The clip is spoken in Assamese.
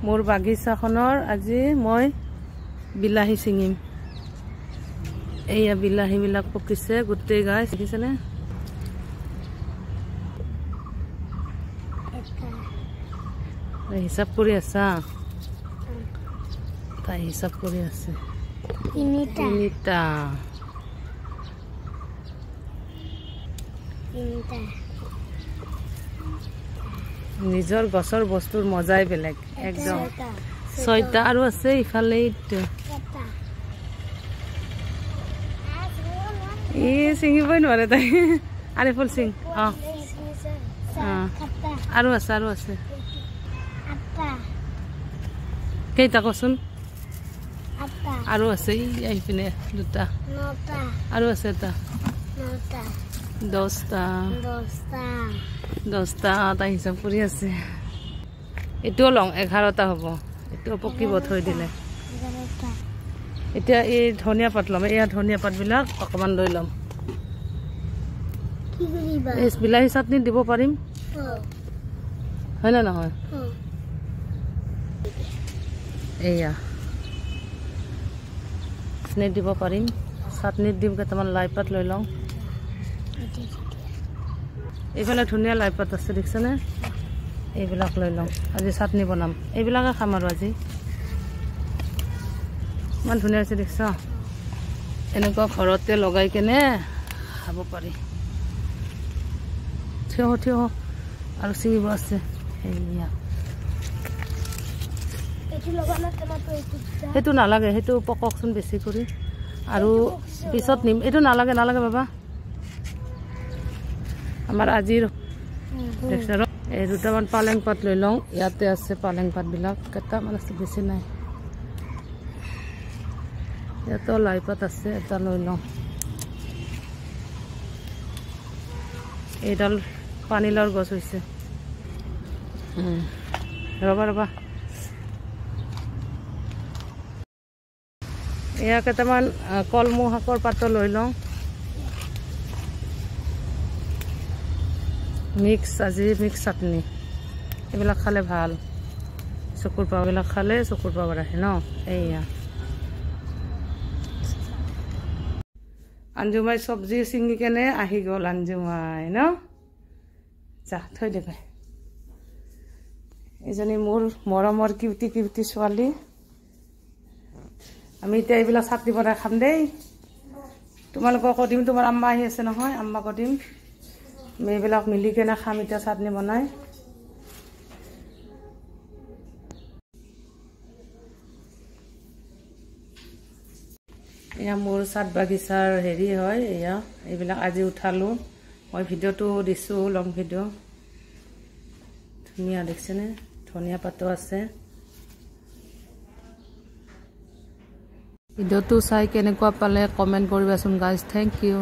মোৰ বাগিচাখনৰ আজি মই বিলাহী ছিঙিম। এইয়া বিলাহীবিলাক পকিছে গোটেই গাছ দেখিছেনে? হিচাপ কৰি আছা? তাই হিচাপ কৰি আছে। তিনিটা। নিজৰ গছৰ বস্তুৰ মজাই বেলেগ একদম। 6টা আৰু আছে ইফালে ছিঙিবই নোৱাৰে তাই। আৰে ফুল সিং আৰু আছে কেইটা কচোন? আৰু আছে আহি পিনে 2টা আৰু আছে এটা 10টা তাই হিচাপ কৰি আছে। এটোও লং 11টা হ'ব। এটো পকিব থৈ দিলে। এতিয়া এই ধনিয়া পাত লম। এয়া ধনিয়া পাতবিলাক অকমান লৈ লম। এই বিলাহী চাটনি দিব পাৰিম হয় না নহয়? এয়া চাটনি দিব পাৰিম। চাটনিত দিম কেইটামান লাই পাত লৈ লওঁ। এইফালে ধুনীয়া লাই পাত আছে দেখিছেনে? এইবিলাক লৈ লওঁ। আজি চাটনি বনাম। এইবিলাকে খাম আৰু আজি। ইমান ধুনীয়া হৈছে দেখিছ? এনেকুৱা ঘৰতে লগাই কেনে খাব পাৰি। থিয় আৰু ছিঙিব আছে। সেয়া সেইটো নালাগে, সেইটো পককচোন বেছি কৰি আৰু পিছত নিম। এইটো নালাগে বাবা। আমাৰ আজিৰ এই 2টামান পালেং পাত লৈ লওঁ। ইয়াতে আছে পালেং পাতবিলাক কেইটামান আছে, বেছি নাই। ইয়াতো লাই পাত আছে, এটা লৈ লওঁ। এইডাল পানীলাওৰ গছ হৈছে। ৰবা এয়া কেইটামান কলমৌ শাকৰ পাতো লৈ লওঁ। আজি মিক্স চাটনি। এইবিলাক খালে ভাল। চকুৰ পাৱাৰবিলাক খালে চকুৰ পাৱাৰ আহে ন। এইয়া আঞ্জুমাই চব্জি ছিঙি কেনে আহি গ'ল আঞ্জুমাই ন। যা থৈ দেগৈ। এইজনী মোৰ মৰমৰ কিউটি ছোৱালী। আমি এতিয়া এইবিলাক চাটনি বনাই খাম দেই। তোমালোককো দিম। তোমাৰ আম্মা আহি আছে নহয়, আম্মাকো দিম। আমি এইবিলাক মিলি কেনে খাম এতিয়া চাটনি বনাই। এয়া মোৰ চাট বাগিচাৰ হেৰি হয়। এয়া এইবিলাক আজি উঠালোঁ। মই ভিডিঅ'টো দিছোঁ, লং ভিডিঅ'। ধুনীয়া দেখিছেনে? ধনিয়া পাতো আছে। ভিডিঅ'টো চাই কেনেকুৱা পালে কমেণ্ট কৰিবাচোন গাইজ। Thank U.